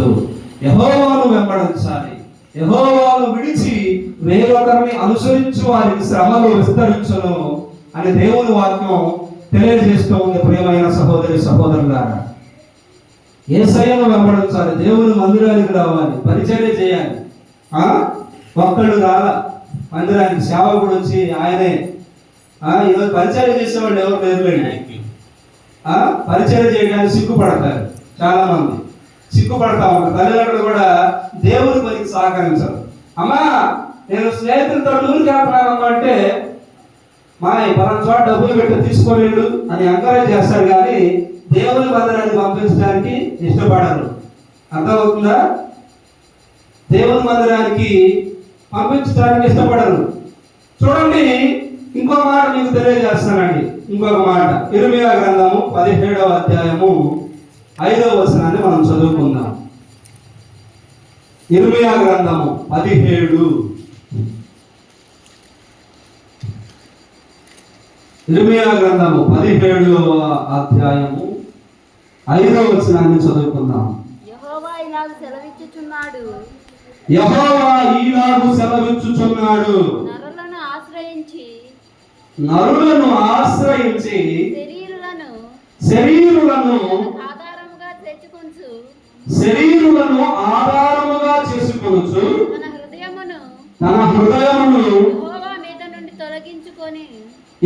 వెంబడించవద్దు, యెహోవాను వెంబడించాలి. యెహోవాను విడిచి వేరొకరిని అనుసరించు వారికి శ్రమలు విస్తరించును అని దేవుని వాక్యం తెలియజేస్తూ ఉంది. ప్రియమైన సహోదరి సహోదరులారా, యేసయ్యను వెంబడించాలి, దేవుని మందిరానికి రావాలి, పరిచర్య చేయాలి. ఒక్కడు రాల మందిరానికి, సేవకుడు వచ్చి ఆయనే ఈరోజు పరిచర్య చేసేవాళ్ళు ఎవరు లేరులేండి. పరిచర్య చేయడానికి సిగ్గుపడతారు, చాలా మంది సిగ్గుపడతా ఉంటారు. తల్లిదండ్రులు కూడా దేవుని పనికి సహకరించరు. అమ్మా నేను స్నేహితులతో ఊరికి వెళ్తున్నానమ్మా అంటే, మా పలానా చోట డబ్బులు పెట్టి తీసుకోలేడు అని ఎంకరేజ్ చేస్తారు, కానీ దేవుని మందిరానికి పంపించడానికి ఇష్టపడరు. అర్థమవుతుందా? దేవుని మందిరానికి పంపించడానికి ఇష్టపడరు. చూడండి, ఇంకో మాట మీకు తెలియజేస్తానండి. ఇంకొక మాట, ఇర్మీయా గ్రంథము 17వ అధ్యాయము 5వ వచనాన్ని మనం చదువుకుందాం. ఇర్మీయా గ్రంథము 17 ఇర్మీయా గ్రంథము 17వ అధ్యాయము 5వ వచనాన్ని చదువుకుందాం. యెహోవా ఇలాగు సెలవిచ్చుచున్నాడు, యెహోవా ఈలాగు సెలవిచ్చుచున్నాడు, నరులను ఆశ్రయించి శరీరులను ఆధారముగా చేసుకొనుచు తన హృదయమును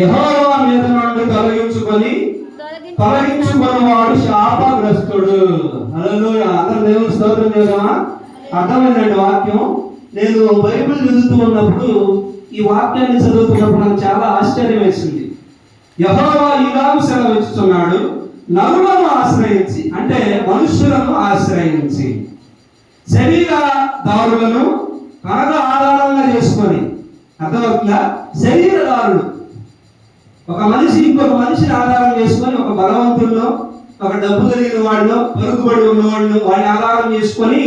యెహోవా మీద నుండి తొలగించుకొనివాడు శాపగ్రస్తుడు. హల్లెలూయా. అందరూ దేవుని స్తోత్రం చేద్దామా? అర్థమైందండి వాక్యం. నేను బైబిల్ చదువుతూ ఉన్నప్పుడు, ఈ వాక్యాన్ని చదువుతున్నప్పుడు నాకు చాలా ఆశ్చర్యం వేసింది. యెహోవా ఇలాగు సెలవిస్తున్నాడు, నరులను ఆశ్రయించి, అంటే మనుష్యులను ఆశ్రయించి, శరీరదారులను కనగా ఆధారంగా చేసుకొని. అర్థమవుతుందా? శరీరదారులు, ఒక మనిషి ఇంకొక మనిషిని ఆధారం చేసుకొని, ఒక బలవంతుల్లో, ఒక డబ్బు కలిగిన వాడిలో, పరుగుబడి ఉన్నవాడిని వాడిని ఆధారం చేసుకొని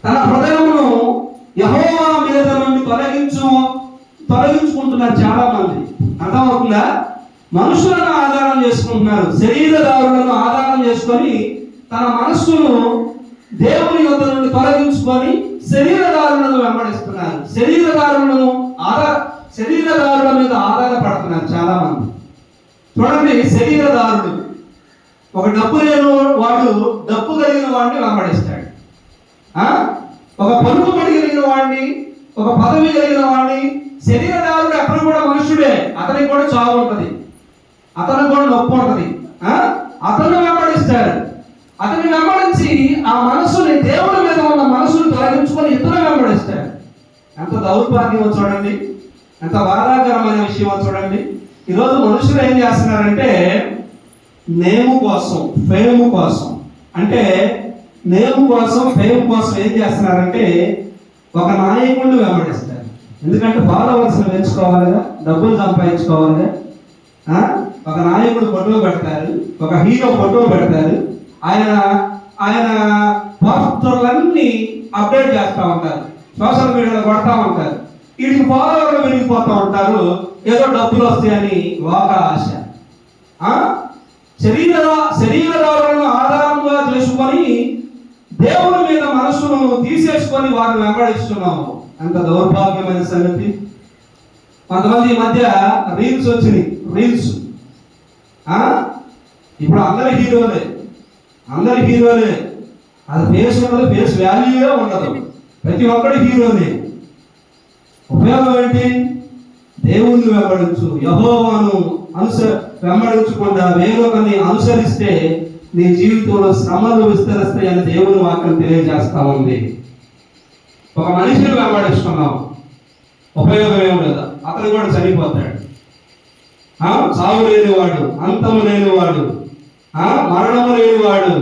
తన హృదయమును యెహోవా మీద నుండి తొలగించుకుంటున్నారు చాలా మంది. అర్థమవుతుందా? మనుషులను ఆధారం చేసుకుంటున్నారు, శరీరదారులను ఆధారం చేసుకొని తన మనస్సును దేవుని యొద్ద నుండి తొలగించుకొని శరీరదారులను వెంబడిస్తున్నారు. శరీరదారుల మీద ఆధారపడుతున్నారు చాలా మంది. చూడండి, శరీరదారుడు, ఒక డబ్బు లేని వాడు డబ్బు కలిగిన వాడిని వెంబడిస్తాడు. ఒక పలుకుబడి కలిగిన వాడిని, ఒక పదవి కలిగిన వాడిని. శరీరదారుడు ఎప్పుడు కూడా మనుషుడే, అతనికి కూడా చావు ఉంటుంది, అతనికి కూడా నొప్పి ఉంటుంది. అతను వెంబడిస్తాడు. అతన్ని వెంబడించి ఆ మనస్సుని, దేవుడి మీద ఉన్న మనస్సును తొలగించుకొని ఇతను వెంబడిస్తాడు. ఎంత దౌర్భాగ్యమో చూడండి, ఎంత బాధాకరమైన విషయమో చూడండి. ఈరోజు మనుషులు ఏం చేస్తున్నారంటే, నేము కోసం, ఫేమ్ కోసం, అంటే నేము కోసం, ఫేమ్ కోసం ఏం చేస్తున్నారంటే ఒక నాయకుడిని వెంబడిస్తారు. ఎందుకంటే ఫాలోవర్స్ పెంచుకోవాలిగా, డబ్బులు సంపాదించుకోవాలిగా. ఒక నాయకుడు ఫోటో పెడతారు, ఒక హీరో ఫోటో పెడతారు, ఆయన పోస్టర్లన్నీ అప్డేట్ చేస్తూ ఉంటారు, సోషల్ మీడియాలో కొడతా ఉంటారు. వీటికి ఫాలోవర్లు పెరిగిపోతూ ఉంటారు, ఏదో డబ్బులు వస్తాయని ఒక ఆశ. శరీరదారులను ఆధారంగా చేసుకొని దేవుని మీద మనస్సును తీసేసుకొని వారిని వెంబడిస్తున్నాము. అంత దౌర్భాగ్యమైన సంగతి. కొంతమంది ఈ మధ్య రీల్స్ వచ్చినాయి, రీల్స్. ఇప్పుడు అందరి హీరోలే. అది ఫేస్ ఉండదు, ఫేస్ వాల్యూయే ఉండదు, ప్రతి ఒక్కడి హీరోనే. ఉపయోగం ఏంటి? దేవుణ్ణి వెంబడించు, యెహోవాను వెంబడించకుండా వేరొకరిని అనుసరిస్తే నీ జీవితంలో శ్రమలు విస్తరిస్తాయని దేవుని వాక్యం తెలియజేస్తా ఉంది. ఒక మనిషిని వెంబడిస్తున్నావు, ఉపయోగం ఏమి లేదా, అతను కూడా చనిపోతాడు. సావు లేనివాడు, అంతము లేనివాడు, మరణము లేనివాడు,